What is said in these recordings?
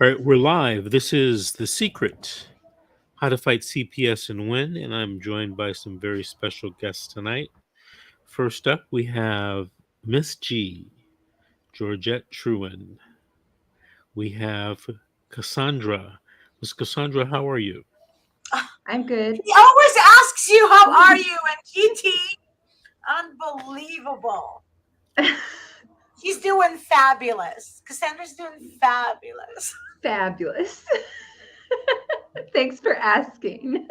All right, we're live. This is The Secret, How to Fight CPS and Win, and I'm joined by some very special guests tonight. First up, we have Miss G, Georgette Truen. We have Cassandra. Miss Cassandra, how are you? I'm good. He always asks you, how are you? And GT, unbelievable. He's doing fabulous. Cassandra's doing fabulous. Fabulous. Thanks for asking.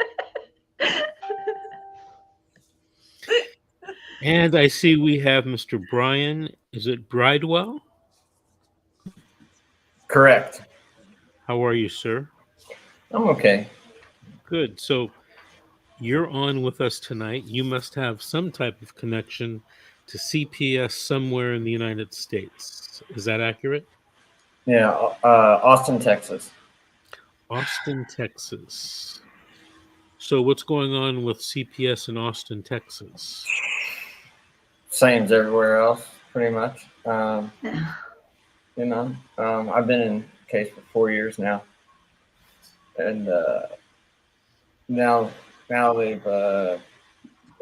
And I see we have Mr. Brian. Is it Bridewell? Correct. How are you, sir? I'm okay. Good. So you're on with us tonight. You must have some type of connection to CPS somewhere in the United States. Is that accurate? Yeah, Austin, Texas. Austin, Texas. So what's going on with CPS in Austin, Texas? Same as everywhere else, pretty much. I've been in the case for 4 years now, and now they've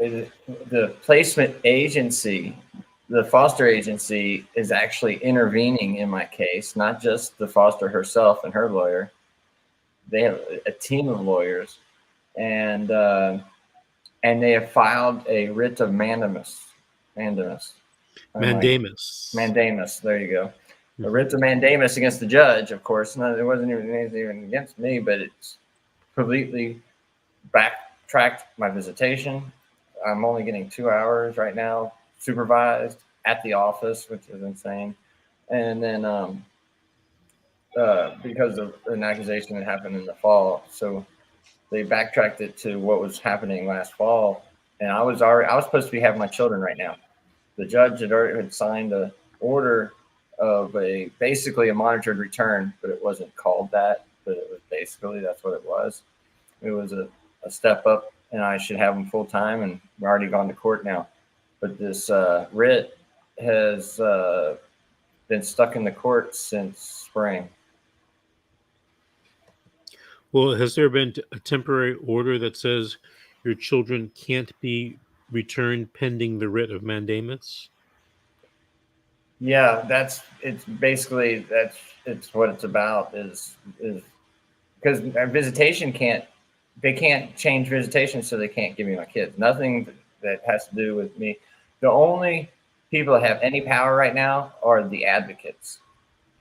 the placement agency, the foster agency, is actually intervening in my case, not just the foster herself and her lawyer. They have a team of lawyers, and they have filed a writ of mandamus. Mandamus. There you go. A writ of mandamus against the judge, of course. No, it wasn't even anything against me, but it's completely backtracked my visitation. I'm only getting 2 hours right now, supervised at the office, which is insane. And then because of an accusation that happened in the fall, so they backtracked it to what was happening last fall. And I was supposed to be having my children right now. The judge had signed an order of basically a monitored return, but it wasn't called that. But it was basically, that's what it was. It was a step up, and I should have them full time. And we're already gone to court now. But this writ has been stuck in the court since spring. Well, has there been a temporary order that says your children can't be returned pending the writ of mandamus? Yeah, it's what it's about is because visitation can't change visitation, so they can't give me my kids. Nothing that has to do with me. The only people that have any power right now are the advocates.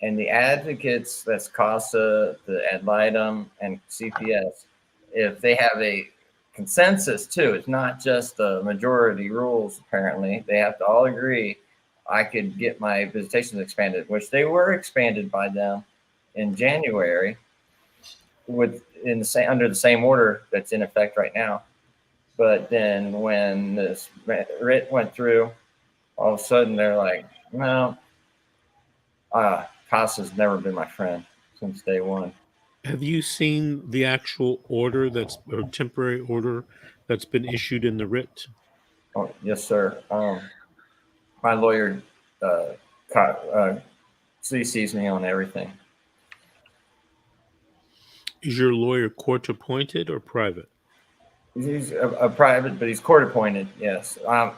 And the advocates, that's CASA, the ad litem, and CPS, if they have a consensus too, it's not just the majority rules, apparently. They have to all agree I could get my visitations expanded, which they were expanded by them in January under the same order that's in effect right now. But then when this writ went through, all of a sudden they're like, no, CASA's never been my friend since day one. Have you seen the actual order or temporary order that's been issued in the writ? Oh, yes, sir. My lawyer CCs me on everything. Is your lawyer court appointed or private? He's a private, but he's court appointed. Yes. I'm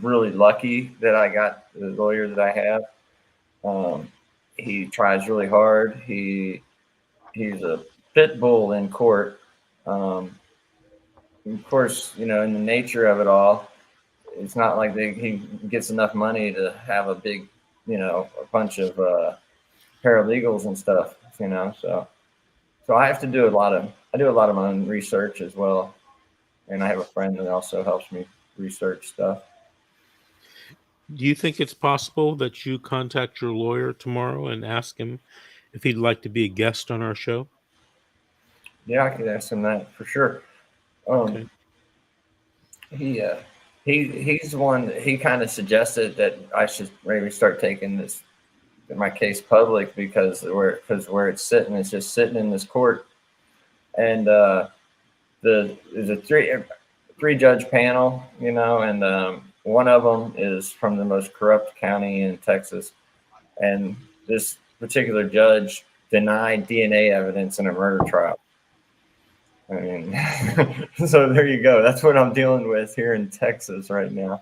really lucky that I got the lawyer that I have. He tries really hard. He's a pit bull in court. Of course, in the nature of it all, it's not like he gets enough money to have a big, a bunch of paralegals and stuff, So I have to do a lot of my own research as well. And I have a friend that also helps me research stuff. Do you think it's possible that you contact your lawyer tomorrow and ask him if he'd like to be a guest on our show? Yeah, I could ask him that for sure. Okay. He's the one. He kind of suggested that I should maybe start taking my case public because where it's sitting, it's just sitting in this court, and there's a three judge panel, and one of them is from the most corrupt county in Texas, and this particular judge denied DNA evidence in a murder trial. I mean, so there you go. That's what I'm dealing with here in Texas right now.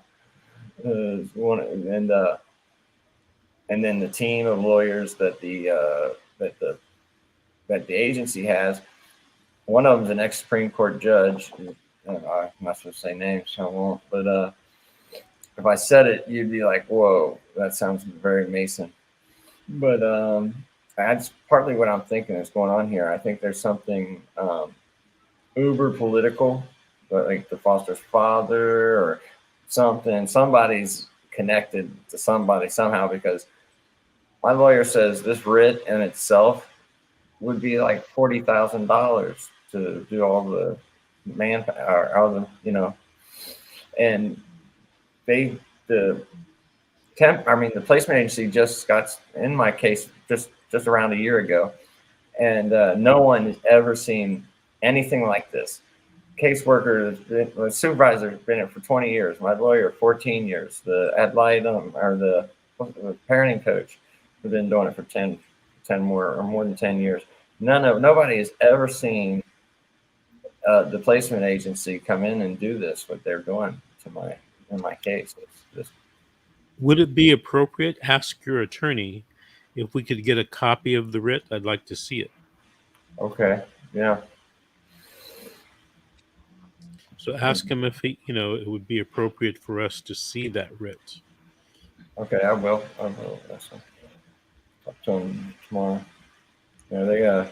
And then the team of lawyers that the agency has. One of them's an ex-Supreme Court judge. I'm not supposed to say names, so I won't. But if I said it, you'd be like, "Whoa, that sounds very Mason." But that's partly what I'm thinking is going on here. I think there's something uber political, but like the foster's father or something. Somebody's connected to somebody somehow, because my lawyer says this writ in itself would be like $40,000 to do all the manpower, all the and the placement agency just got in my case just around a year ago, and no one has ever seen anything like this. Caseworker, the supervisor, has been in it for 20 years. My lawyer, 14 years. The ad litem or the parenting coach has been doing it for 10 more than 10 years. Nobody has ever seen the placement agency come in and do this, what they're doing in my case. Would it be appropriate? Ask your attorney if we could get a copy of the writ. I'd like to see it. Okay. Yeah. So ask him if it would be appropriate for us to see that writ. Okay, I will. That's talk to him tomorrow. Yeah,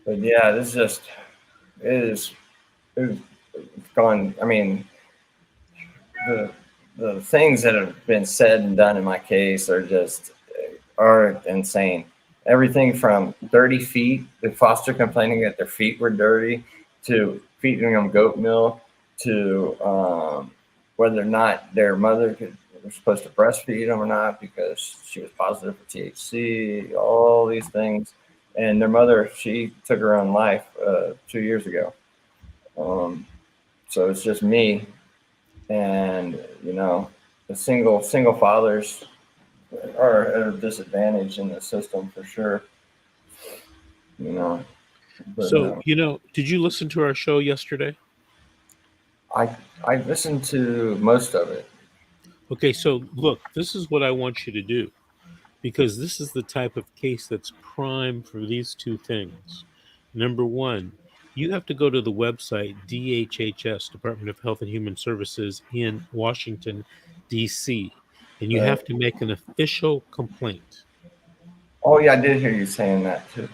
but yeah, this is it's gone. I mean, the things that have been said and done in my case are insane. Everything from dirty feet, the foster complaining that their feet were dirty, to feeding them goat milk, to whether or not their mother was supposed to breastfeed them or not because she was positive for THC, all these things. And their mother, she took her own life 2 years ago. So it's just me, and the single fathers are at a disadvantage in the system for sure. But, so did you listen to our show yesterday? I listened to most of it. Okay, so look, this is what I want you to do, because this is the type of case that's prime for these two things. Number one, you have to go to the website DHHS, Department of Health and Human Services in Washington, D.C., and you have to make an official complaint. Oh, yeah, I did hear you saying that too.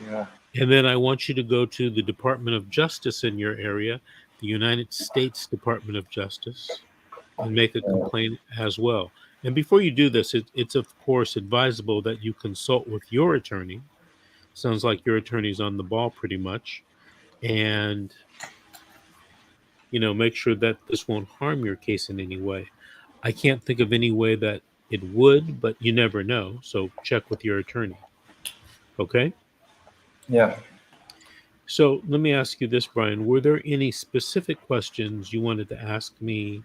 Yeah. And then I want you to go to the Department of Justice in your area, the United States Department of Justice, and make a complaint as well. And before you do this, it's of course advisable that you consult with your attorney. Sounds like your attorney's on the ball pretty much. And, make sure that this won't harm your case in any way. I can't think of any way that it would, but you never know. So check with your attorney. Okay? Yeah. So let me ask you this, Brian. Were there any specific questions you wanted to ask me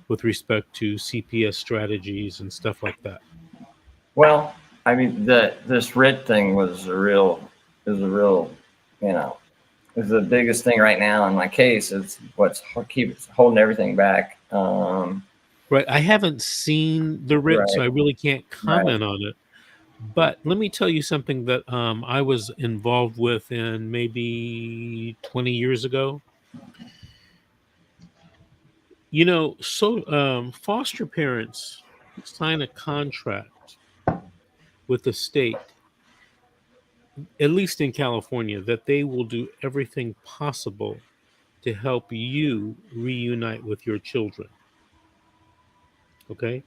with respect to CPS strategies and stuff like that? Well, I mean, this writ thing is the biggest thing right now in my case. It's what's keeps holding everything back. Right. I haven't seen the writ, so I really can't comment on it. But let me tell you something that I was involved with in maybe 20 years ago. Foster parents sign a contract with the state, at least in California, that they will do everything possible to help you reunite with your children. Okay.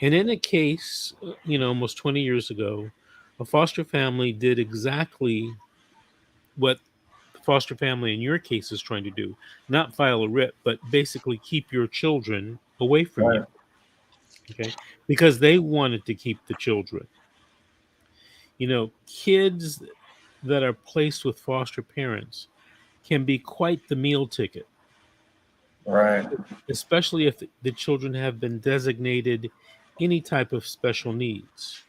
And in a case, almost 20 years ago, a foster family did exactly what the foster family in your case is trying to do, not file a writ, but basically keep your children away from you. Okay. Because they wanted to keep the children. Kids that are placed with foster parents can be quite the meal ticket. Right. Especially if the children have been designated any type of special needs.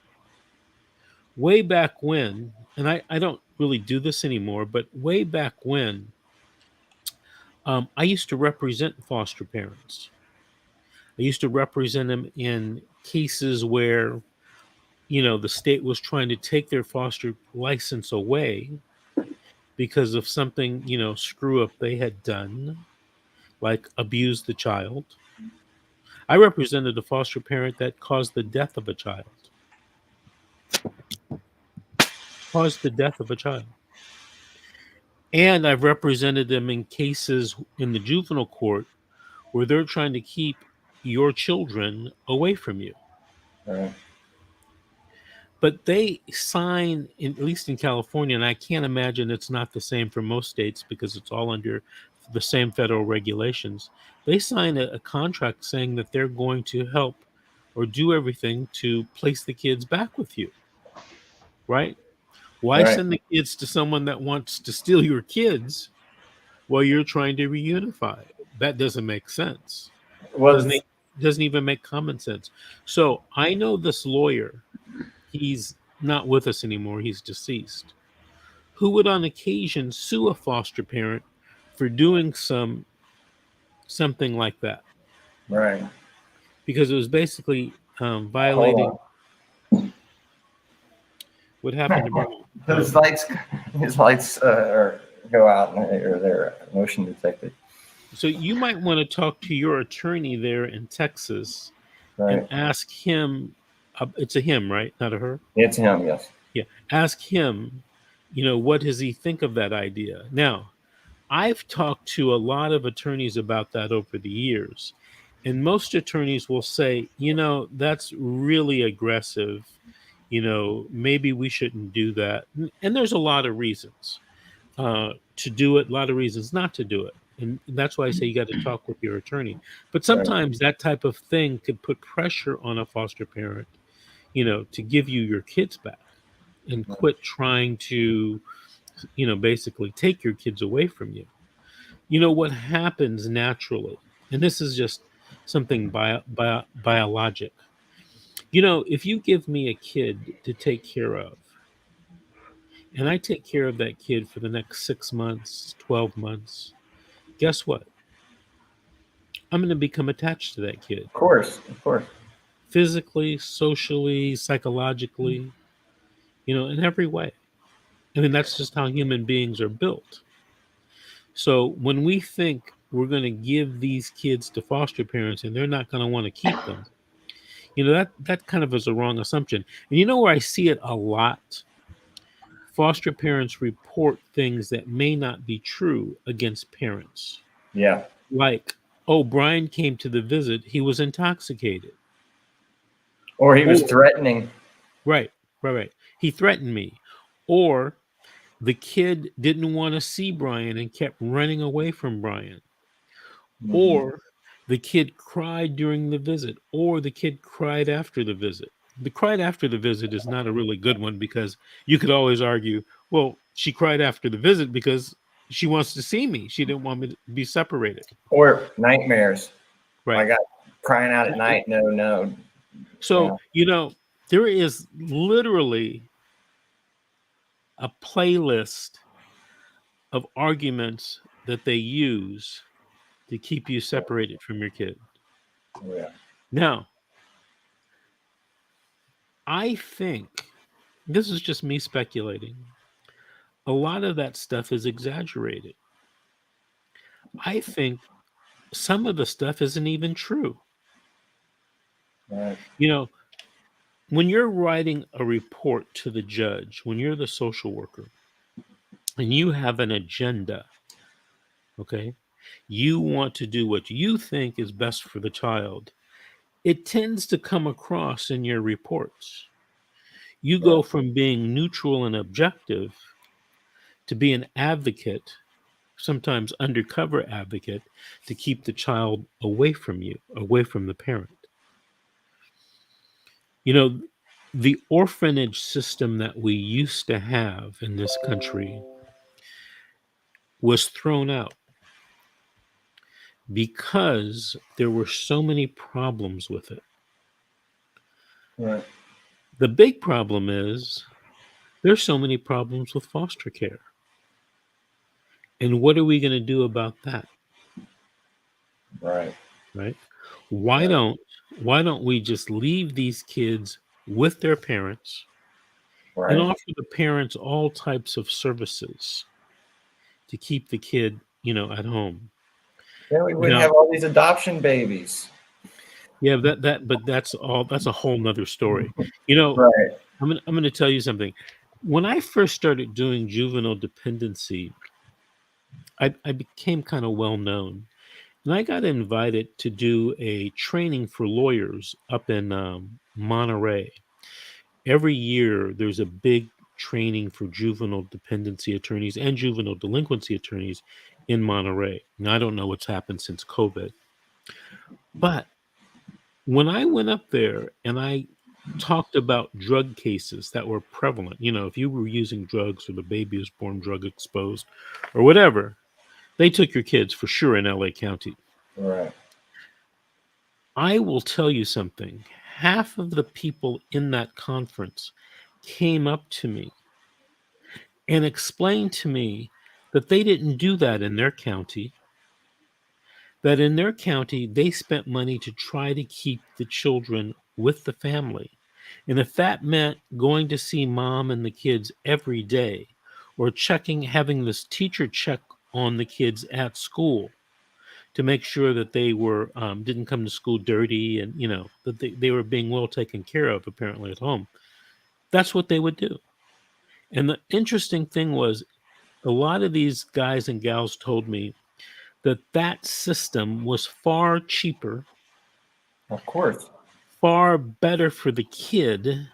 way back when, and I don't really do this anymore, but way back when, I used to represent foster parents. I used to represent them in cases where, the state was trying to take their foster license away because of something, screw up they had done, like abuse the child. I represented a foster parent that caused the death of a child. Caused the death of a child. And I've represented them in cases in the juvenile court where they're trying to keep your children away from you. Right. But they sign, at least in California, and I can't imagine it's not the same for most states because it's all under the same federal regulations. They sign a contract saying that they're going to help or do everything to place the kids back with you, right? Why Right. send the kids to someone that wants to steal your kids while you're trying to reunify? That doesn't make sense. Doesn't Was it? Doesn't even make common sense. So I know this lawyer. He's not with us anymore. He's deceased. Who would on occasion sue a foster parent for doing something like that right. because it was basically violating Hold what happened to on. Brian. His lights go out, or they're motion detected. So you might want to talk to your attorney there in Texas and Right. ask him. It's a him, right? Not a her. It's him. Yes. Yeah. Ask him. What does he think of that idea? Now, I've talked to a lot of attorneys about that over the years, and most attorneys will say, that's really aggressive. Maybe we shouldn't do that. And there's a lot of reasons to do it, a lot of reasons not to do it. And that's why I say you got to talk with your attorney. But sometimes that type of thing could put pressure on a foster parent, to give you your kids back and quit trying to, basically take your kids away from you. What happens naturally, and this is just something biologic. If you give me a kid to take care of, and I take care of that kid for the next 6 months, 12 months, guess what? I'm going to become attached to that kid Of course. Of course. physically, socially, psychologically, in every way. I mean, that's just how human beings are built. So when we think we're going to give these kids to foster parents and they're not going to want to keep them, that kind of is a wrong assumption. And where I see it a lot? Foster parents report things that may not be true against parents. Yeah. Like, oh, Brian came to the visit, he was intoxicated. Or he was threatening. Right. He threatened me. Or the kid didn't want to see Brian and kept running away from Brian. Mhm. Or the kid cried during the visit, or the kid cried after the visit. The cried after the visit is not a really good one because you could always argue, well, she cried after the visit because she wants to see me. She didn't want me to be separated. Or nightmares. Right. I got crying out at night. No. So, there is literally a playlist of arguments that they use to keep you separated from your kid. Yeah. Now, I think, this is just me speculating, a lot of that stuff is exaggerated. I think some of the stuff isn't even true. Right. When you're writing a report to the judge, when you're the social worker, and you have an agenda, okay, you want to do what you think is best for the child, it tends to come across in your reports. You go from being neutral and objective to be an advocate, sometimes undercover advocate, to keep the child away from you, away from the parent. The orphanage system that we used to have in this country was thrown out because there were so many problems with it. Right. The big problem is There's so many problems with foster care. And what are we going to do about that? Right. Right? Why Right. don't we just leave these kids with their parents and Right. offer the parents all types of services to keep the kid, at home? Then we wouldn't Now, have all these adoption babies. yeah, but that's a whole nother story. Right. I'm gonna tell you something. When I first started doing juvenile dependency, I became kind of well known, and I got invited to do a training for lawyers up in Monterey. Every year, there's a big training for juvenile dependency attorneys and juvenile delinquency attorneys in Monterey. Now, I don't know what's happened since COVID, but when I went up there and I talked about drug cases that were prevalent, if you were using drugs or the baby was born drug exposed or whatever, they took your kids for sure in LA County. Right. I will tell you something. Half of the people in that conference came up to me and explained to me that they didn't do that in their county, that in their county, they spent money to try to keep the children with the family. And if that meant going to see mom and the kids every day or having this teacher check on the kids at school to make sure that they were didn't come to school dirty and that they were being well taken care of apparently at home, that's what they would do. And the interesting thing was a lot of these guys and gals told me that system was far cheaper, Of course. far better for the kid,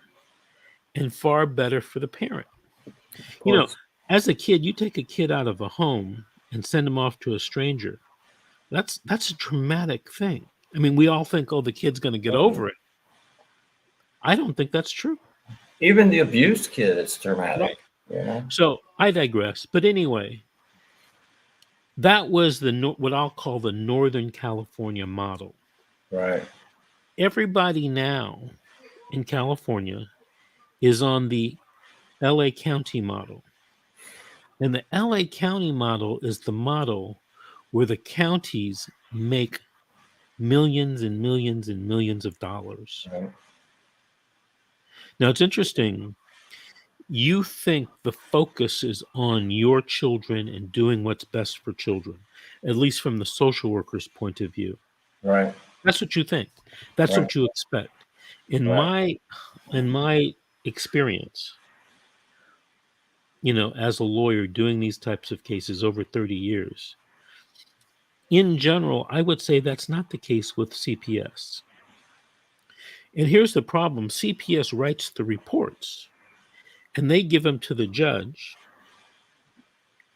and far better for the parent. Of course. As a kid, you take a kid out of a home and send him off to a stranger. That's a traumatic thing. I mean, we all think, oh, the kid's going to get over it. I don't think that's true. Even the abused kid is traumatic. Right. So I digress. But anyway, that was what I'll call the Northern California model. Right. Everybody now in California is on the LA County model. And the LA County model is the model where the counties make millions and millions and millions of dollars. Right. Now, it's interesting. You think the focus is on your children and doing what's best for children, at least from the social worker's point of view. Right. That's what you think. That's Right. what you expect. In Right. my experience, as a lawyer doing these types of cases over 30 years, in general, I would say that's not the case with CPS. And here's the problem. CPS writes the reports and they give them to the judge.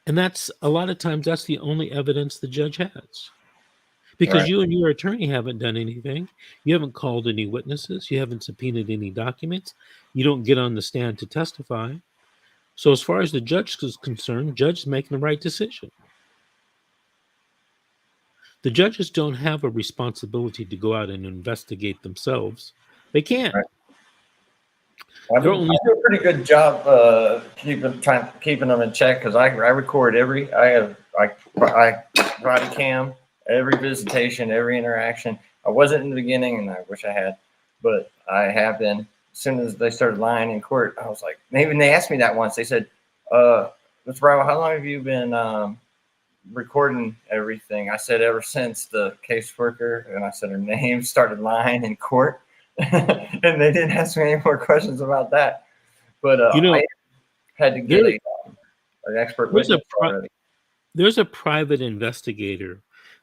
And that's a lot of times that's the only evidence the judge has. Because Right. you and your attorney haven't done anything. You haven't called any witnesses. You haven't subpoenaed any documents. You don't get on the stand to testify. So as far as the judge is concerned, judge is making the right decision. The judges don't have a responsibility to go out and investigate themselves. They can't. Right. I do a pretty good job keeping them in check because I record I body cam every visitation, every interaction. I wasn't in the beginning, and I wish I had, but I have been. As soon as they started lying in court, I was like, even they asked me that once. They said, "Mr. Bravo, how long have you been recording everything?" I said, "Ever since the caseworker," and I said her name, started lying in court. And they didn't ask me any more questions about that. But I had to get an expert witness already. There's a private investigator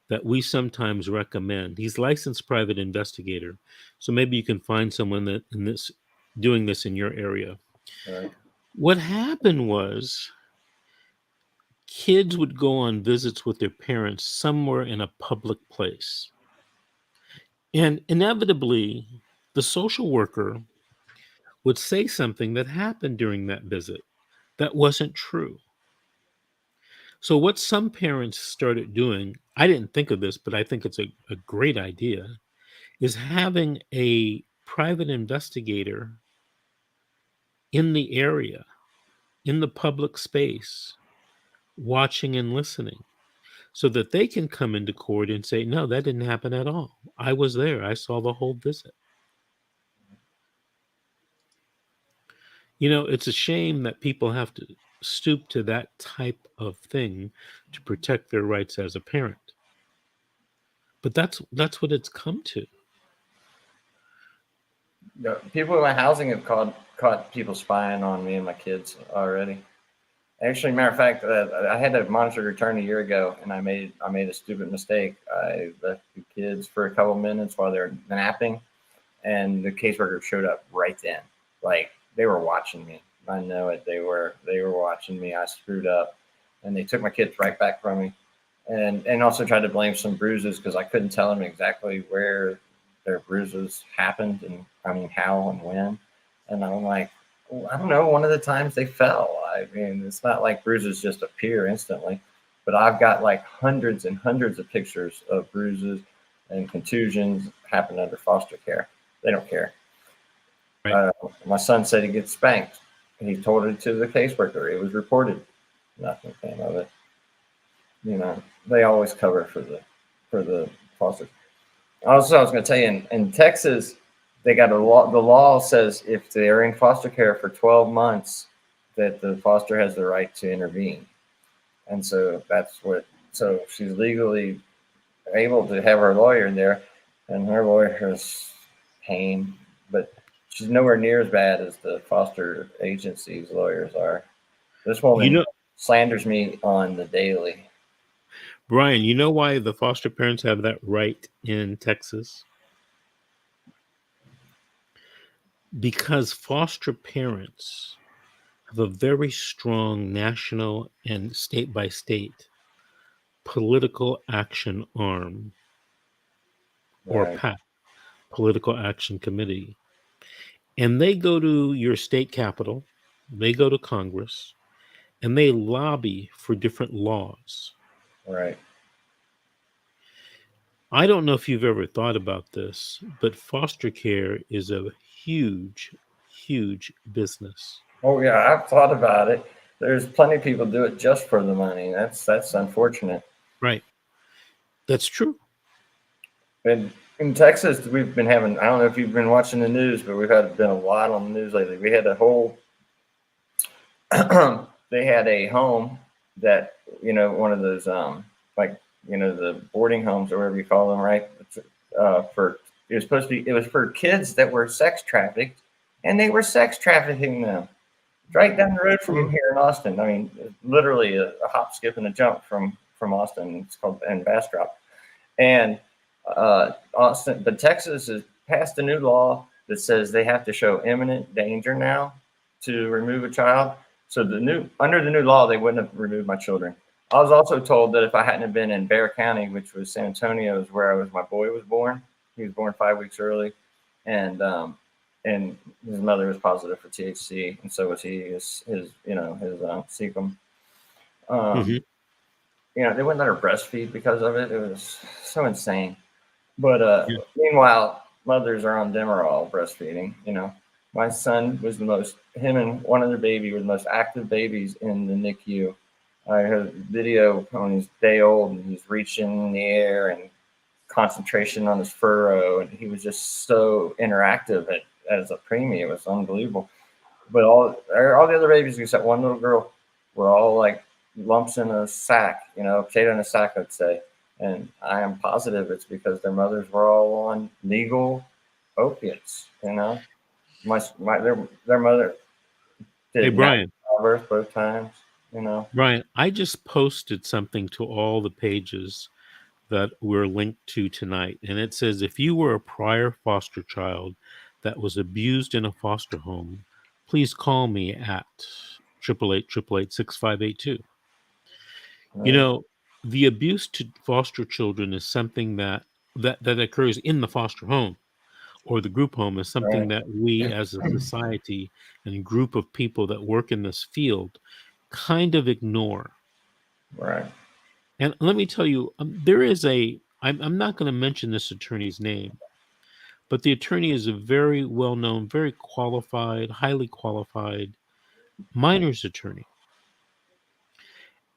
that we sometimes recommend. He's licensed private investigator. So maybe you can find someone that doing this in your area. Right. What happened was kids would go on visits with their parents somewhere in a public place. And inevitably, the social worker would say something that happened during that visit that wasn't true. So what some parents started doing, I didn't think of this, but I think it's a great idea, is having a private investigator in the area in the public space, watching and listening, so that they can come into court and say, no, that didn't happen at all. I was there. I saw the whole visit. It's a shame that people have to stoop to that type of thing to protect their rights as a parent. But that's what it's come to. People in my housing have caught people spying on me and my kids already. Actually, matter of fact, I had a monitor return a year ago, and I made a stupid mistake. I left the kids for a couple minutes while they were napping, and the caseworker showed up right then. Like, they were watching me. I know it. They were watching me. I screwed up, and they took my kids right back from me, and also tried to blame some bruises because I couldn't tell them exactly where their bruises happened, and I mean how and when. And I'm like, I don't know. One of the times they fell. I mean, it's not like bruises just appear instantly, but I've got like hundreds and hundreds of pictures of bruises and contusions happen under foster care. They don't care. Right. My son said he gets spanked. He told it to the caseworker. It was reported. Nothing came of it. They always cover for the foster. Also, I was going to tell you, in Texas, they got a law. The law says if they're in foster care for 12 months, that the foster has the right to intervene. And so so she's legally able to have her lawyer there, and her lawyer has pain, but she's nowhere near as bad as the foster agency's lawyers are. This woman slanders me on the daily. Brian, you know why the foster parents have that right in Texas? Because foster parents have a very strong national and state by state political action arm, or Right. PAC, Political Action Committee. And they go to your state capital, they go to Congress, and they lobby for different laws. Right. I don't know if you've ever thought about this, but foster care is a huge, huge business. Oh yeah, I've thought about it. There's plenty of people do it just for the money. That's unfortunate. Right. That's true. And in Texas, we've been having, I don't know if you've been watching the news, but been a lot on the news lately. We had a whole, they had a home that, one of those, the boarding homes or whatever you call them, right? It was for kids that were sex trafficked, and they were sex trafficking them right down the road from here in Austin. I mean, literally a hop, skip, and a jump from Austin. It's called Bastrop. And Austin, but Texas has passed a new law that says they have to show imminent danger now to remove a child. So under the new law, they wouldn't have removed my children. I was also told that if I hadn't have been in Bexar County, which was San Antonio, is where my boy was born. He was born 5 weeks early, and his mother was positive for THC, and so was he. His cecum. They wouldn't let her breastfeed because of it. It was so insane. But meanwhile, mothers are on Demerol breastfeeding. My son was him and one other baby were the most active babies in the NICU. I heard a video when he's day old and he's reaching in the air and concentration on his furrow, and he was just so interactive as a preemie. It was unbelievable. But all the other babies except one little girl were all like lumps in a sack, potato in a sack, I'd say. And I am positive it's because their mothers were all on legal opiates. Their mother did Hey, Brian. birth both times. Brian, I just posted something to all the pages that we're linked to tonight, and it says if you were a prior foster child that was abused in a foster home, please call me at 888-888-6582. Right. The abuse to foster children is something that occurs in the foster home or the group home is something Right. that we as a society and group of people that work in this field kind of ignore. Right. And let me tell you, there is I'm not going to mention this attorney's name, but the attorney is a very well-known, very qualified, highly qualified minor's attorney.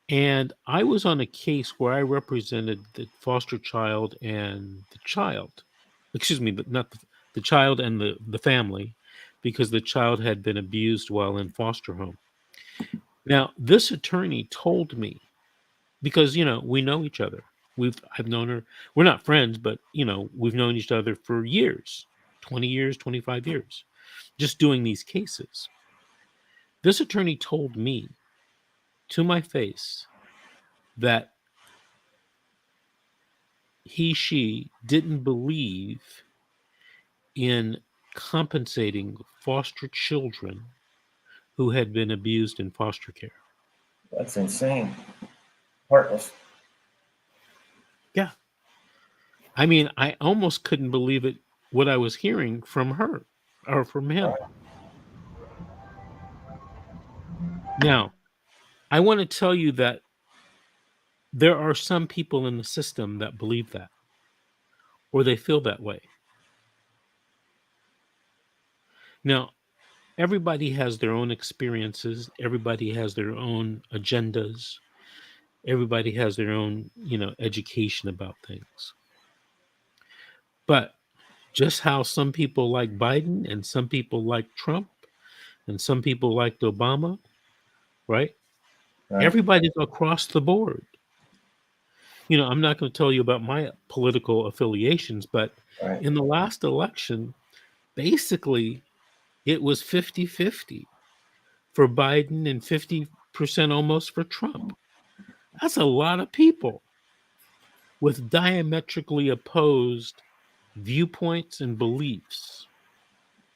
And I was on a case where I represented the foster child and the child. Excuse me, but not the child and the family, because the child had been abused while in foster home. Now, this attorney told me, because we know each other. I've known her. We're not friends, but we've known each other for years, 20 years, 25 years, just doing these cases. This attorney told me to my face that she didn't believe in compensating foster children who had been abused in foster care. That's insane. Heartless. Yeah. I mean, I almost couldn't believe it, what I was hearing from her or from him. Right. Now, I want to tell you that there are some people in the system that believe that, or they feel that way. Now, everybody has their own experiences. Everybody has their own agendas. Everybody has their own, education about things. But just how some people like Biden and some people like Trump and some people liked Obama, right? Right. Everybody's across the board. I'm not going to tell you about my political affiliations, but Right. in the last election, basically, it was 50-50 for Biden and 50% almost for Trump. That's a lot of people with diametrically opposed viewpoints and beliefs.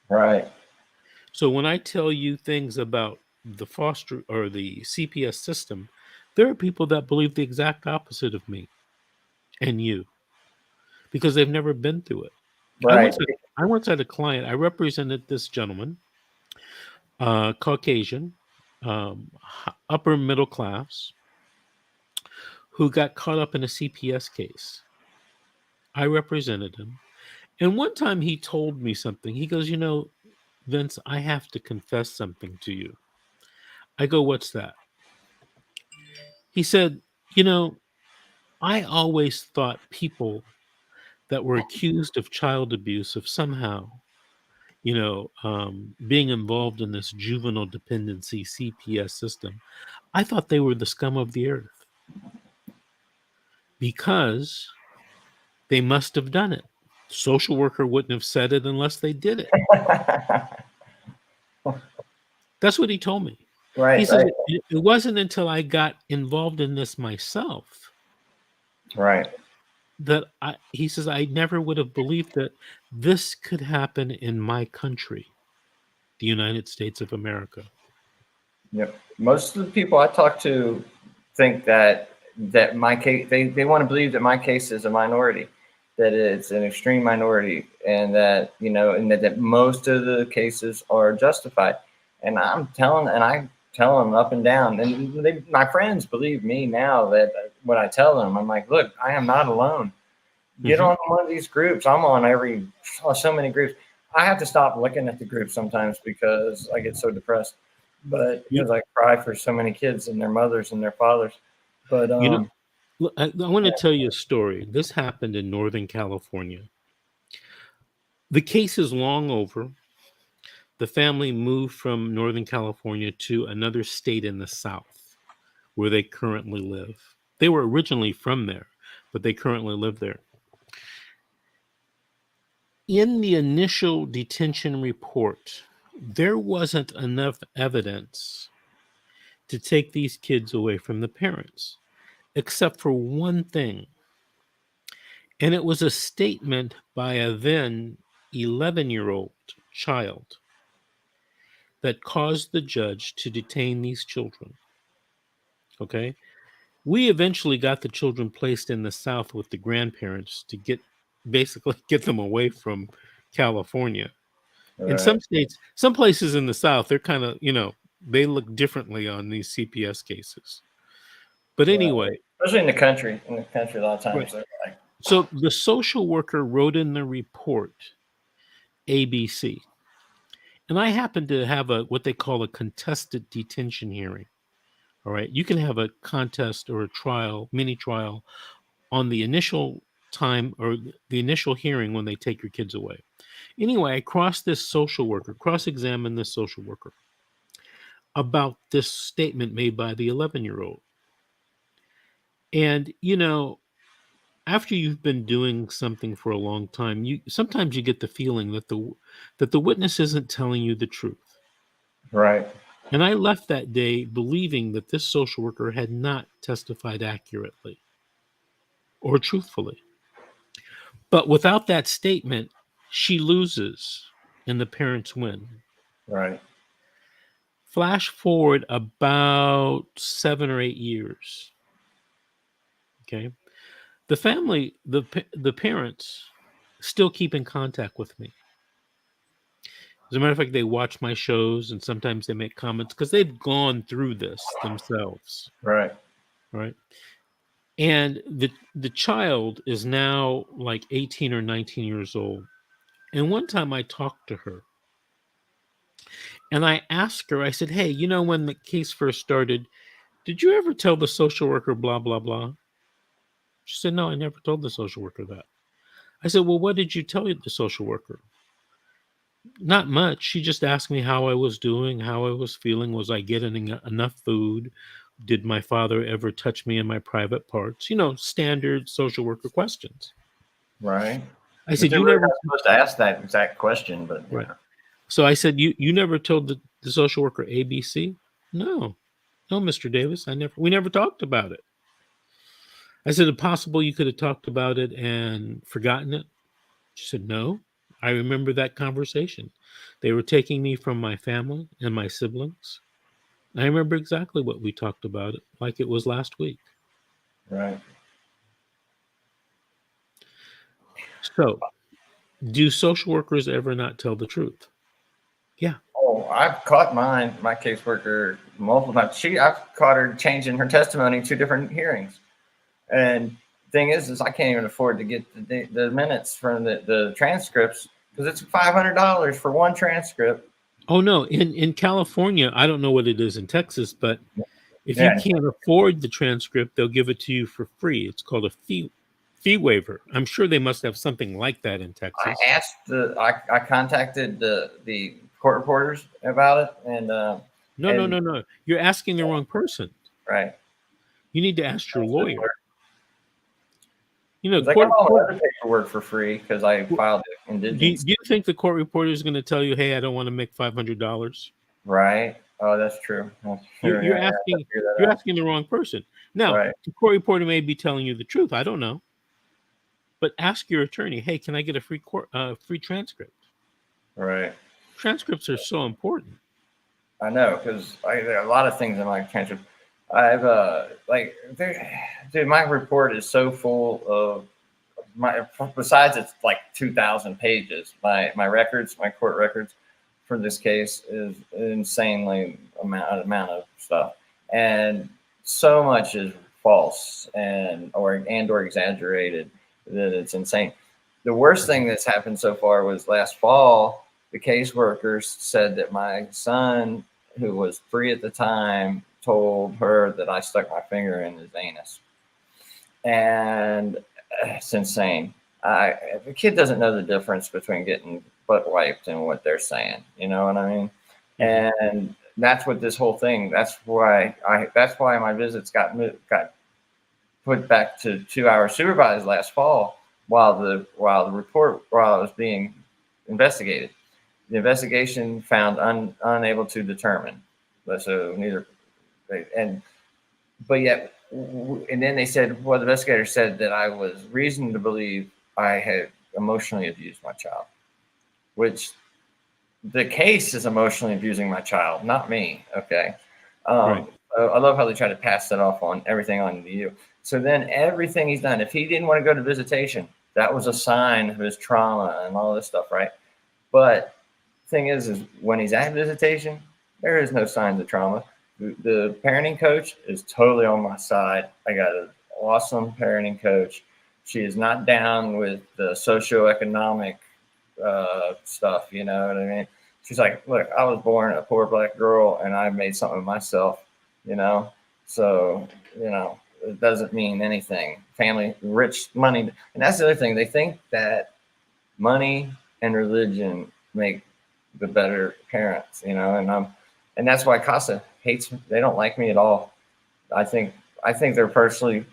Right. So when I tell you things about the foster or the CPS system, there are people that believe the exact opposite of me and you, because they've never been through it. Right. I once had a client. I represented this gentleman, Caucasian, upper middle class, who got caught up in a CPS case. I represented him. And one time he told me something. He goes, Vince, I have to confess something to you. I go, what's that? He said, I always thought people that were accused of child abuse of somehow, being involved in this juvenile dependency CPS system, I thought they were the scum of the earth because they must have done it. Social worker wouldn't have said it unless they did it. That's what he told me. Right. He said it wasn't until I got involved in this myself, Right. that he says, I never would have believed that this could happen in my country, the United States of America. Yep. Most of the people I talk to think that my case, they want to believe that my case is a minority, that it's an extreme minority, and that, and that most of the cases are justified. And I tell them up and down, and my friends believe me now, that when I tell them, I'm like, look, I am not alone. Get on one of these groups. I'm on so many groups. I have to stop looking at the groups sometimes because I get so depressed. But because I cry for so many kids and their mothers and their fathers. But I want to tell you a story. This happened in Northern California. The case is long over. The family moved from Northern California to another state in the South where they currently live. They were originally from there, but they currently live there. In the initial detention report, there wasn't enough evidence to take these kids away from the parents, except for one thing. And it was a statement by a then 11-year-old child that caused the judge to detain these children. Okay? We eventually got the children placed in the South with the grandparents to basically get them away from California. right. In some states, some places in the South, they're kind of, they look differently on these CPS cases. But anyway. Especially in the country. A lot of times. Right. Like, so the social worker wrote in the report ABC. And I happen to have what they call a contested detention hearing. All right. You can have a contest or a trial, mini trial, on the initial time or the initial hearing when they take your kids away. Anyway, I cross-examined this social worker about this statement made by the 11-year-old. And, after you've been doing something for a long time, sometimes you get the feeling that the witness isn't telling you the truth. Right. And I left that day believing that this social worker had not testified accurately or truthfully. But without that statement, she loses and the parents win. Right. Flash forward about 7 or 8 years. Okay. The family, the parents still keep in contact with me. As a matter of fact, they watch my shows and sometimes they make comments because they've gone through this themselves. Right. Right. And the child is now like 18 or 19 years old. And one time I talked to her and I asked her, I said, hey, when the case first started, did you ever tell the social worker blah, blah, blah? She said, no, I never told the social worker that. I said, well, what did you tell the social worker? Not much. She just asked me how I was doing, how I was feeling. Was I getting enough food? Did my father ever touch me in my private parts? Standard social worker questions. Right. I said, you never supposed to ask that exact question, but right. So I said, you never told the social worker ABC? No, Mr. Davis, we never talked about it. I said, it's possible you could have talked about it and forgotten it. She said, no, I remember that conversation. They were taking me from my family and my siblings. I remember exactly what we talked about it, like it was last week. Right. So, do social workers ever not tell the truth? Yeah. Oh, I've caught my caseworker multiple times. I've caught her changing her testimony in 2 different hearings. And thing is I can't even afford to get the minutes from the transcripts because it's $500 for one transcript. Oh no, in California, I don't know what it is in Texas, but if you can't afford the transcript, they'll give it to you for free. It's called a fee waiver. I'm sure they must have something like that in Texas. I contacted the court reporters about it, and no. You're asking the wrong person. Right. You need to ask your lawyer. I got all the other paperwork for free because I filed it indigent. Do you think the court reporter is going to tell you, hey, I don't want to make $500? Right. Oh, that's true. You're asking the wrong person. Now, the court reporter may be telling you the truth. I don't know. But ask your attorney, hey, can I get a free transcript? Right. Transcripts are so important. I know, because there are a lot of things in my transcript. I've dude, my report is so full of besides it's like 2,000 pages. My court records for this case is insanely amount of stuff, and so much is false or exaggerated that it's insane. The worst thing that's happened so far was last fall. The caseworkers said that my son, who was 3 at the time, told her that I stuck my finger in his anus. And it's insane. The kid doesn't know the difference between getting butt wiped and what they're saying. You know what I mean? Mm-hmm. And that's what this whole thing. That's why my visits got put back to 2-hour supervised last fall while the report I was being investigated. The investigation found unable to determine. So neither. But yet, and then they said, well, the investigator said that I was reason to believe I had emotionally abused my child, which the case is emotionally abusing my child, not me. Okay. Right. So I love how they try to pass that off on everything on you. So then everything he's done, if he didn't want to go to visitation, that was a sign of his trauma and all this stuff. Right. But thing is when he's at visitation, there is no signs of trauma. The parenting coach is totally on my side. I got an awesome parenting coach. She is not down with the socioeconomic stuff. You know what I mean? she's like, look, I was born a poor black girl and I made something of myself, you know? So, you know, it doesn't mean anything. Family, rich, money. And that's the other thing. They think that money and religion make the better parents, you know? And that's why Casa hates me. They don't like me at all. I think they're personally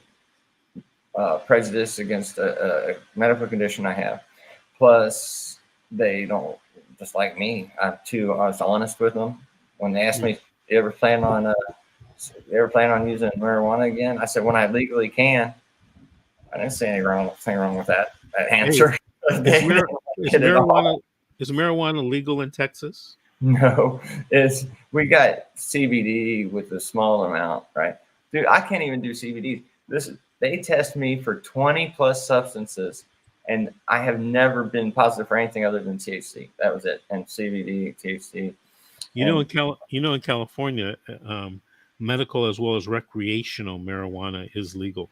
prejudiced against a medical condition I have. Plus, they don't just like me. I was honest with them when they asked me, "You ever plan on using marijuana again?" I said, "When I legally can." I didn't say anything wrong with that answer. Hey, is marijuana legal in Texas? No, we got CBD with a small amount, right? Dude, I can't even do CBD. They test me for 20 plus substances, and I have never been positive for anything other than THC. That was it, and CBD, THC. In California, medical as well as recreational marijuana is legal.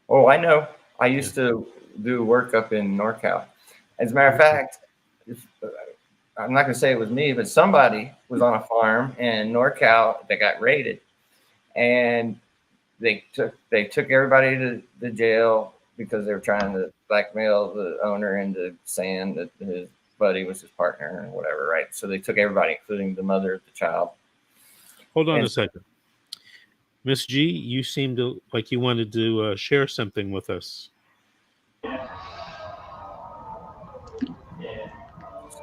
Oh, I know. I used to do work up in NorCal. As a matter of fact, I'm not going to say it was me, but somebody was on a farm in NorCal that got raided, and they took everybody to the jail because they were trying to blackmail the owner into saying that his buddy was his partner or whatever, right? So they took everybody, including the mother of the child. Hold on a second. Miss G, you seemed like you wanted to share something with us. You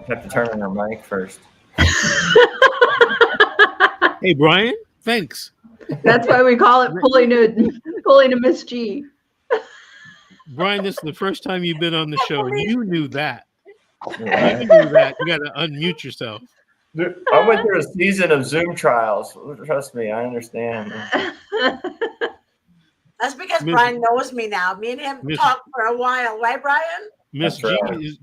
have to turn on your mic first. Hey, Brian, thanks. That's why we call it pulling a Miss G. Brian, this is the first time you've been on the show, and you knew that. Right. You knew that. You got to unmute yourself. I went through a season of Zoom trials. Trust me, I understand. That's because Brian knows me now. Me and him talked for a while, right, Brian? Miss G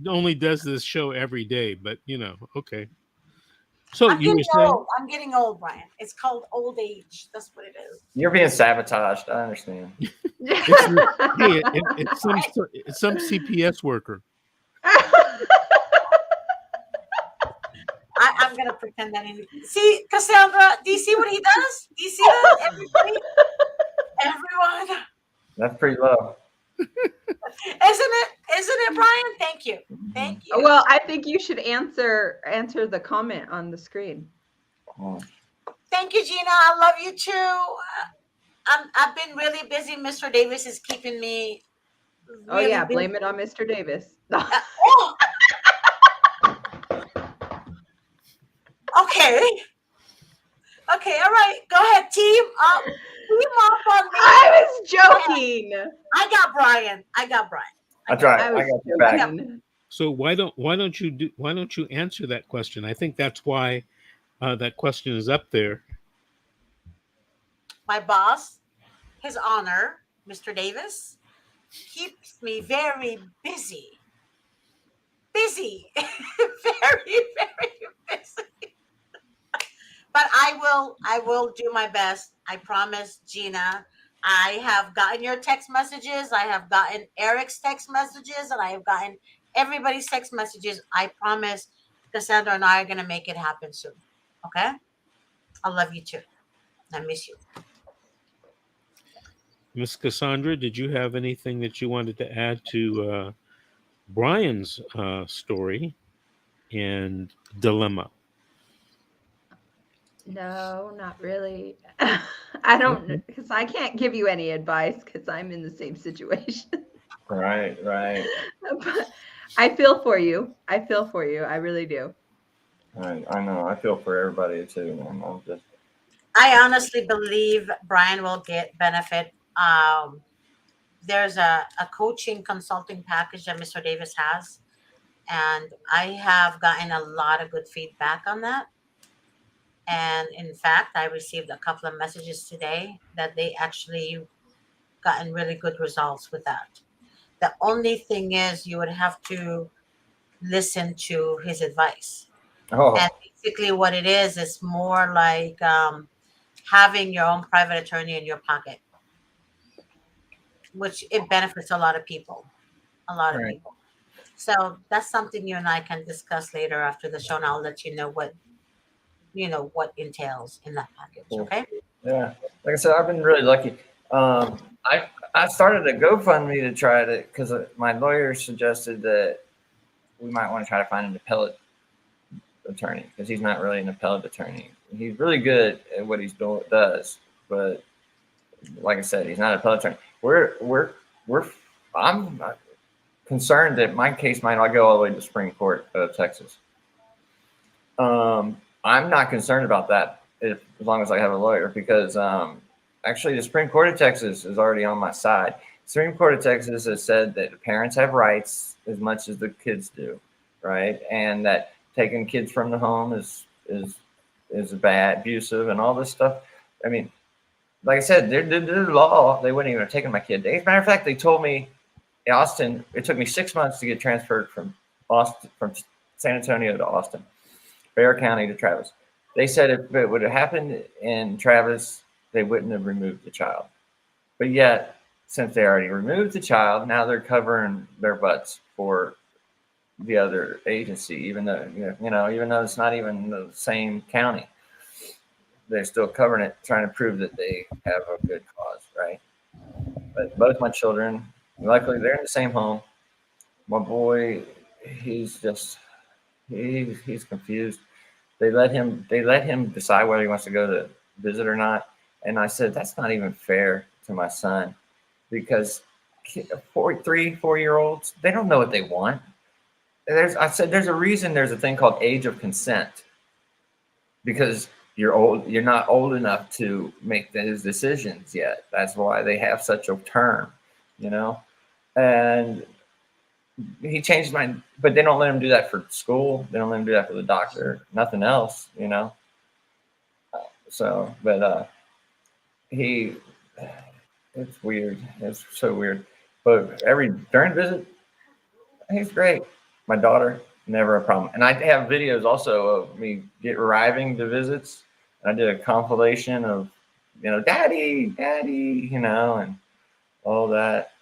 only does this show every day, but okay. So I'm getting old, Brian. It's called old age. That's what it is. You're being sabotaged. I understand. It's some CPS worker. I'm gonna pretend that. See, Cassandra, do you see what he does? Do you see that? Everybody, everyone. That's pretty low. Isn't it, Brian? Thank you. Well, I think you should answer the comment on the screen. Thank you, Gina. I love you too. I've been really busy. Mr. Davis is keeping me. Really busy. Blame it on Mr. Davis. Okay, all right. Go ahead, team up. Team up on me. I was joking. I got Brian. That's right. I got you back. So why don't you answer that question? I think that's why that question is up there. My boss, His Honor, Mr. Davis, keeps me very busy. Very, very busy. But I will do my best. I promise, Gina. I have gotten your text messages. I have gotten Eric's text messages, and I have gotten everybody's text messages. I promise Cassandra and I are going to make it happen soon. Okay? I love you too. I miss you. Miss Cassandra, did you have anything that you wanted to add to Brian's story and dilemma? No, not really. I don't, because I can't give you any advice because I'm in the same situation. Right. But I feel for you. I really do. I know. I feel for everybody too, man. I honestly believe Brian will get benefit. There's a coaching consulting package that Mr. Davis has, and I have gotten a lot of good feedback on that. And in fact, I received a couple of messages today that they actually gotten really good results with that. The only thing is you would have to listen to his advice. Oh. And basically what it is more like having your own private attorney in your pocket, which it benefits a lot of people. So that's something you and I can discuss later after the show, and I'll let what entails in that package. Cool. Okay. Yeah, like I said, I've been really lucky. I started a GoFundMe to try to, because my lawyer suggested that we might want to try to find an appellate attorney, because he's not really an appellate attorney. He's really good at what does, but like I said, he's not an appellate attorney. I'm concerned that my case might not go all the way to the Supreme Court of Texas. I'm not concerned about that as long as I have a lawyer, because actually the Supreme Court of Texas is already on my side. The Supreme Court of Texas has said that the parents have rights as much as the kids do, right? And that taking kids from the home is bad, abusive, and all this stuff. I mean, like I said, their law, they wouldn't even have taken my kid. As a matter of fact, they told me in Austin, it took me 6 months to get transferred from San Antonio to Austin, Bexar County to Travis. They said if it would have happened in Travis, they wouldn't have removed the child. But yet, since they already removed the child, now they're covering their butts for the other agency, even though even though it's not even the same county, they're still covering it, trying to prove that they have a good cause, right? But both my children, luckily, they're in the same home. My boy, he's confused. They let him decide whether he wants to go to visit or not. And I said, that's not even fair to my son, because 4-year-olds, they don't know what they want. I said, there's a reason there's a thing called age of consent, because you're not old enough to make those decisions yet. That's why they have such a term, and he changed his mind, but they don't let him do that for school. They don't let him do that for the doctor, nothing else, So, but it's weird. It's so weird. But during visit, he's great. My daughter, never a problem. And I have videos also of me arriving to visits. I did a compilation of, daddy, and all that.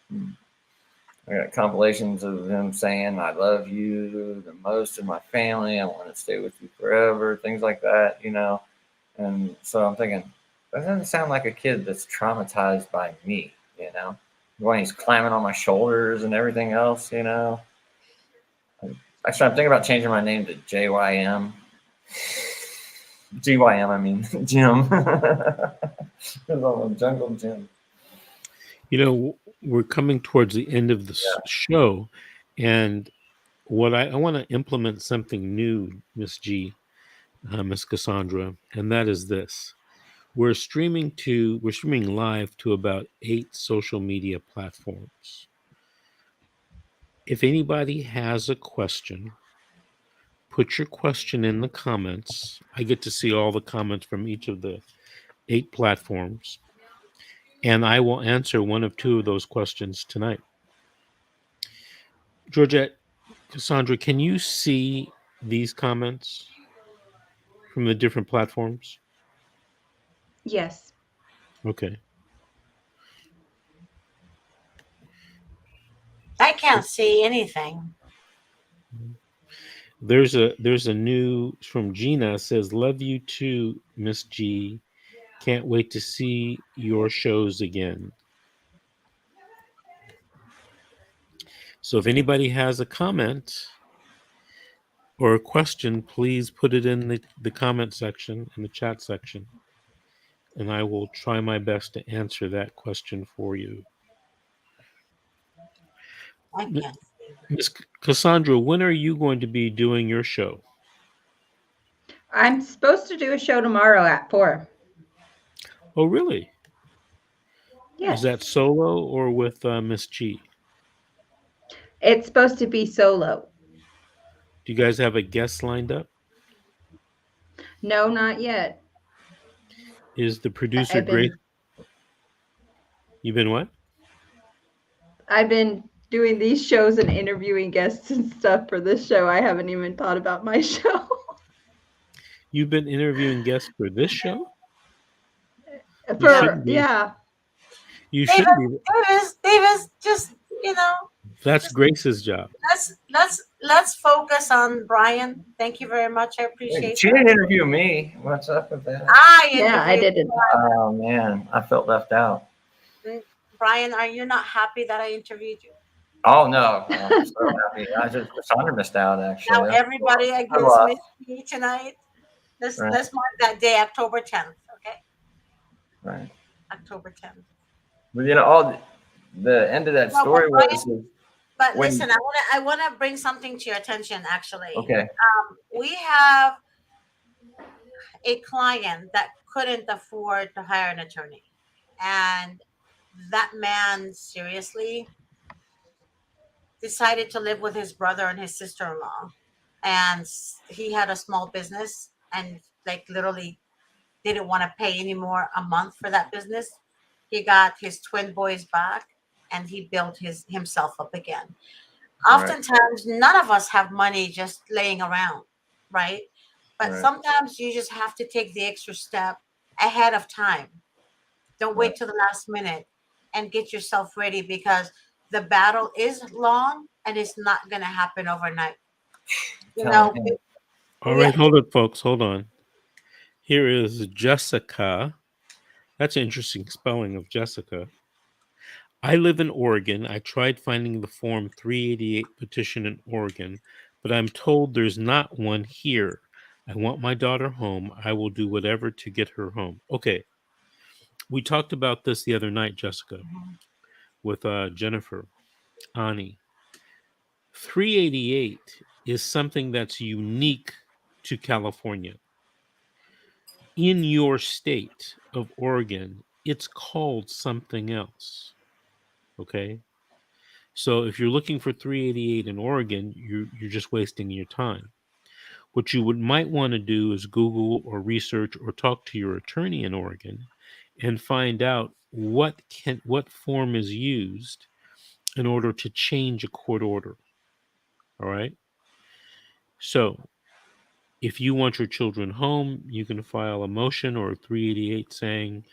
I got compilations of him saying, I love you the most in my family. I want to stay with you forever. Things like that, And so I'm thinking, that doesn't sound like a kid that's traumatized by me, When he's climbing on my shoulders and everything else, Actually, I'm thinking about changing my name to JYM. GYM, I mean, Jim. Because I'm a jungle Jim. We're coming towards the end of the show, and what I want to implement something new, Miss G, Miss Cassandra, and that is this. We're streaming live to about 8 social media platforms. If anybody has a question, put your question in the comments. I get to see all the comments from each of the 8 platforms, and I will answer one of 2 of those questions tonight. Georgette, Cassandra, can you see these comments from the different platforms? Yes. Okay. I can't see anything. There's a new from Gina, says, love you too, Miss G. Can't wait to see your shows again. So if anybody has a comment or a question, please put it in the comment section, in the chat section, and I will try my best to answer that question for you. I can't see. Miss Cassandra, when are you going to be doing your show? I'm supposed to do a show tomorrow at 4. Oh, really? Yes. Is that solo or with Miss G? It's supposed to be solo. Do you guys have a guest lined up? No, not yet. Is the producer Grace? You've been what? I've been doing these shows and interviewing guests and stuff for this show. I haven't even thought about my show. You've been interviewing guests for this show? Yeah. You shouldn't be. Davis, just, That's Just Grace's job. let's focus on Brian. Thank you very much. I appreciate She that. didn't interview me. What's up with that? Yeah, I interviewed did. Oh man, I felt left out. Brian. Are you not happy that I interviewed you? Oh no, I'm so happy. I just Cassandra missed out Now actually. everybody I against lost. me tonight. Let's Right, let's mark that day, October 10th. Okay, right. October 10th. But you know, all the end of that No, but story Brian. was But when. listen, I wanna bring something to your attention. Actually, Okay, we have a client that couldn't afford to hire an attorney, and that man seriously decided to live with his brother and his sister-in-law, and he had a small business, and like literally didn't want to pay anymore a month for that business. He got his twin boys back, and he built his himself up again. right, Oftentimes none of us have money just laying around, right? But right, sometimes you just have to take the extra step ahead of time. Don't right. wait till the last minute, and get yourself ready, because the battle is long and it's not going to happen overnight. You Telling know, him. All we right, hold it, folks. Hold on. Here is Jessica. That's an interesting spelling of Jessica. I live in Oregon. I tried finding the Form 388 petition in Oregon, but I'm told there's not one here. I want my daughter home. I will do whatever to get her home. Okay. We talked about this the other night, Jessica, with Jennifer, Ani. 388 is something that's unique to California. In your state of Oregon, it's called something else. Okay. So if you're looking for 388 in Oregon, you're just wasting your time. What you might want to do is Google or research or talk to your attorney in Oregon and find out what form is used in order to change a court order. All right. So if you want your children home, you can file a motion or a 388 saying,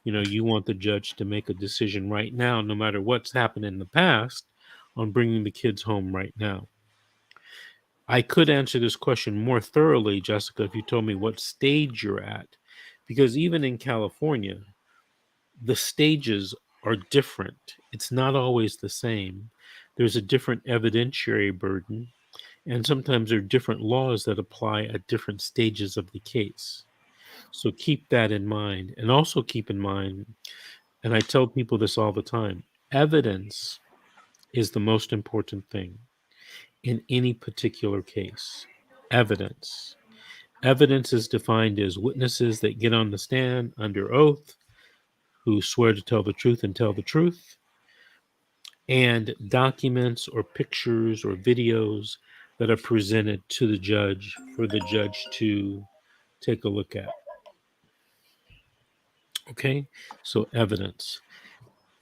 you want the judge to make a decision right now, no matter what's happened in the past, on bringing the kids home right now. I could answer this question more thoroughly, Jessica, if you told me what stage you're at, because even in California, the stages are different. It's not always the same. There's a different evidentiary burden, and sometimes there are different laws that apply at different stages of the case. So keep that in mind. And also keep in mind, and I tell people this all the time, evidence is the most important thing in any particular case. Evidence. Evidence is defined as witnesses that get on the stand under oath, who swear to tell the truth and tell the truth, and documents or pictures or videos that are presented to the judge for the judge to take a look at. Okay, so evidence.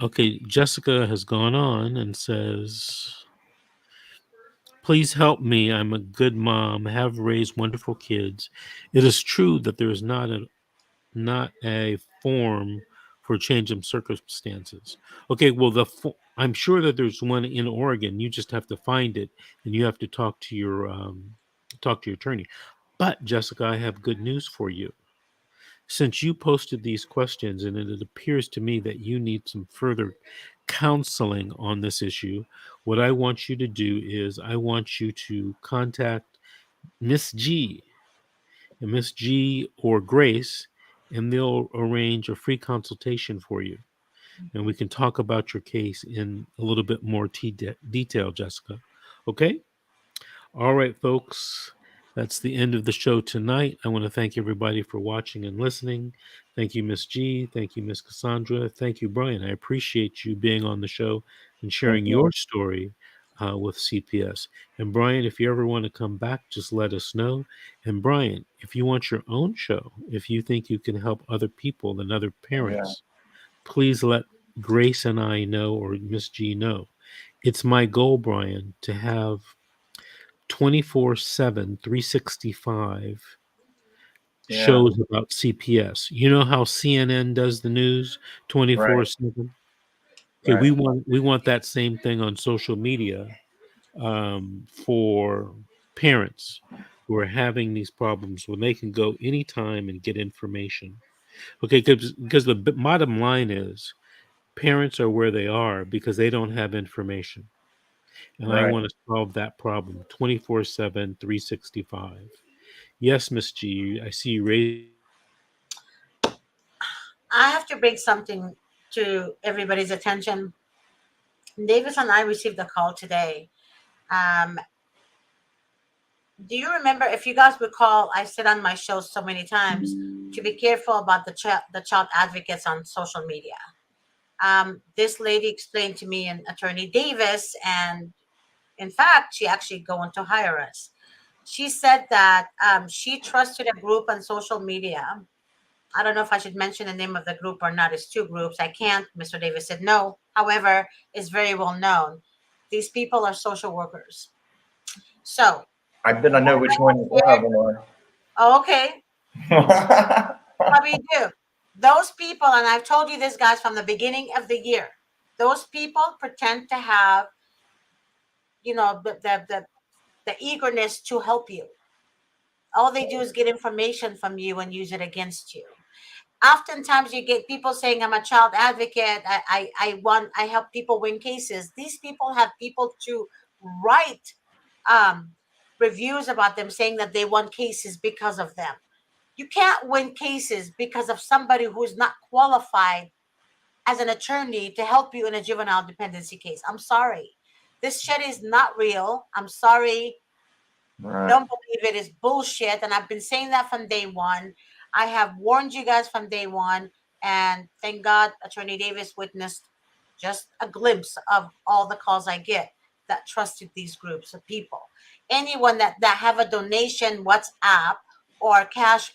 Okay, Jessica has gone on and says, please help me. I'm a good mom, have raised wonderful kids. It is true that there is not a form for change of circumstances. Okay, well, I'm sure that there's one in Oregon. You just have to find it, and you have to talk to your attorney. But Jessica, I have good news for you. Since you posted these questions, and it appears to me that you need some further counseling on this issue, what I want you to do is I want you to contact Miss G, and Miss G or Grace, and they'll arrange a free consultation for you. And we can talk about your case in a little bit more detail, Jessica. Okay? All right, folks. That's the end of the show tonight. I want to thank everybody for watching and listening. Thank you, Miss G. Thank you, Miss Cassandra. Thank you, Brian. I appreciate you being on the show and Thank sharing you. your story with CPS. And Brian, if you ever want to come back, just let us know. And Brian, if you want your own show, if you think you can help other people and other Oh, yeah. parents, please let Grace and I know, or Miss G know. It's my goal, Brian, to have 24/7, 365 Yeah. shows about CPS. You know how CNN does the news Right. 24/7? Okay, Right. we want that same thing on social media for parents who are having these problems when they can go anytime and get information. Okay, because the bottom line is parents are where they are because they don't have information. And I Right. want to solve that problem 24/7, 365. Yes, Miss G, I see you raise. I have to bring something to everybody's attention. Davis and I received a call today. Um, do you remember? If you guys recall, I said on my show so many times to be careful about the child advocates on social media. This lady explained to me and Attorney Davis, and in fact, she actually going to hire us. She said that she trusted a group on social media. I don't know if I should mention the name of the group or not. It's two groups. I can't. Mr. Davis said no. However, it's very well known. These people are social workers. So, I bet I know which one of them are. oh, okay, probably you do. Those people, and I've told you this, guys, from the beginning of the year. Those people pretend to have, the eagerness to help you. All they do is get information from you and use it against you. Oftentimes you get people saying, I'm a child advocate, I help people win cases. These people have people to write um, reviews about them saying that they won cases because of them. You can't win cases because of somebody who's not qualified as an attorney to help you in a juvenile dependency case. I'm sorry, this shit is not real. I'm sorry. Right. Don't believe it is bullshit. And I've been saying that from day one. I have warned you guys from day one. And thank God Attorney Davis witnessed just a glimpse of all the calls I get that trusted these groups of people. Anyone that have a donation WhatsApp or Cash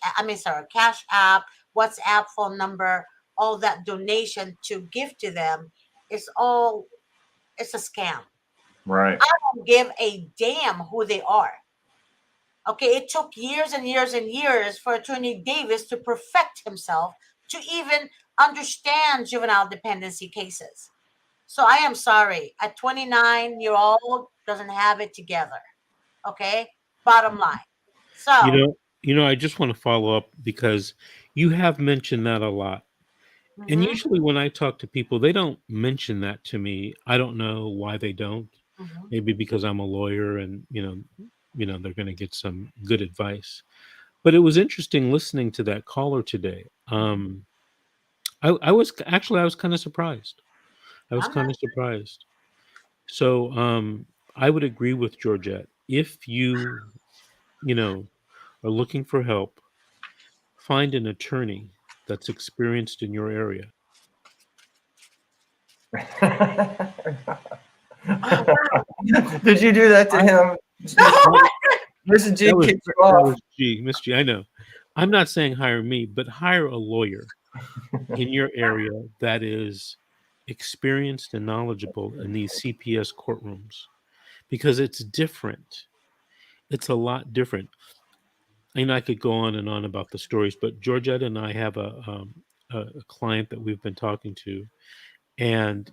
App, WhatsApp phone number, all that donation to give to them is all, it's a scam. Right. I don't give a damn who they are. Okay, it took years and years and years for Attorney Davis to perfect himself to even understand juvenile dependency cases. So I am sorry, a 29-year-old doesn't have it together. Okay, bottom line. You So, know, I just want to follow up because you have mentioned that a lot. And mhm, usually when I talk to people, they don't mention that to me. I don't know why they don't. mhm, Maybe because I'm a lawyer and, they're going to get some good advice. But it was interesting listening to that caller today. mhm. I was kind of surprised. I was I'm not. kind of surprised. So I would agree with Georgette. If you know, are looking for help, find an attorney that's experienced in your area. Oh wow! Did you do that to I, him? I Mrs. G that was kicked you that off. was G, Miss G. I know. I'm not saying hire me, but hire a lawyer in your area that is experienced and knowledgeable in these CPS courtrooms because it's different. It's a lot different. And I could go on and on about the stories, but Georgette and I have a client that we've been talking to, and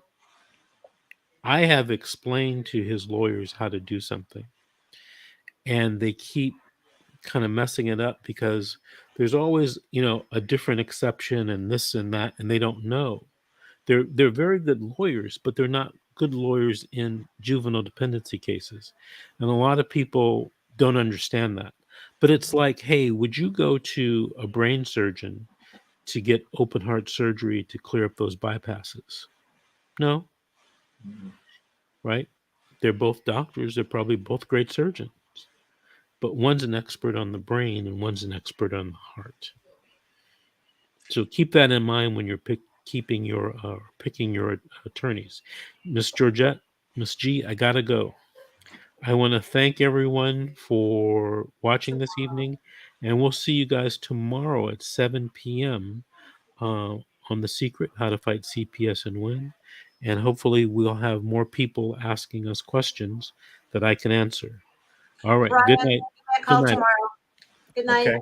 I have explained to his lawyers how to do something, and they keep kind of messing it up because there's always, a different exception and this and that, and they don't know. They're very good lawyers, but they're not good lawyers in juvenile dependency cases. And a lot of people don't understand that. But it's like, hey, would you go to a brain surgeon to get open heart surgery to clear up those bypasses? No, right? They're both doctors. They're probably both great surgeons. But one's an expert on the brain and one's an expert on the heart. So keep that in mind when you're picking your attorneys. Miss Georgette, Miss G, I gotta go. I want to thank everyone for watching this evening, and we'll see you guys tomorrow at 7 p.m. Uh, on The Secret: How to Fight CPS and Win. And hopefully, we'll have more people asking us questions that I can answer. All right. Brian, Good night. give me a Good call night. tomorrow. Good night. Okay.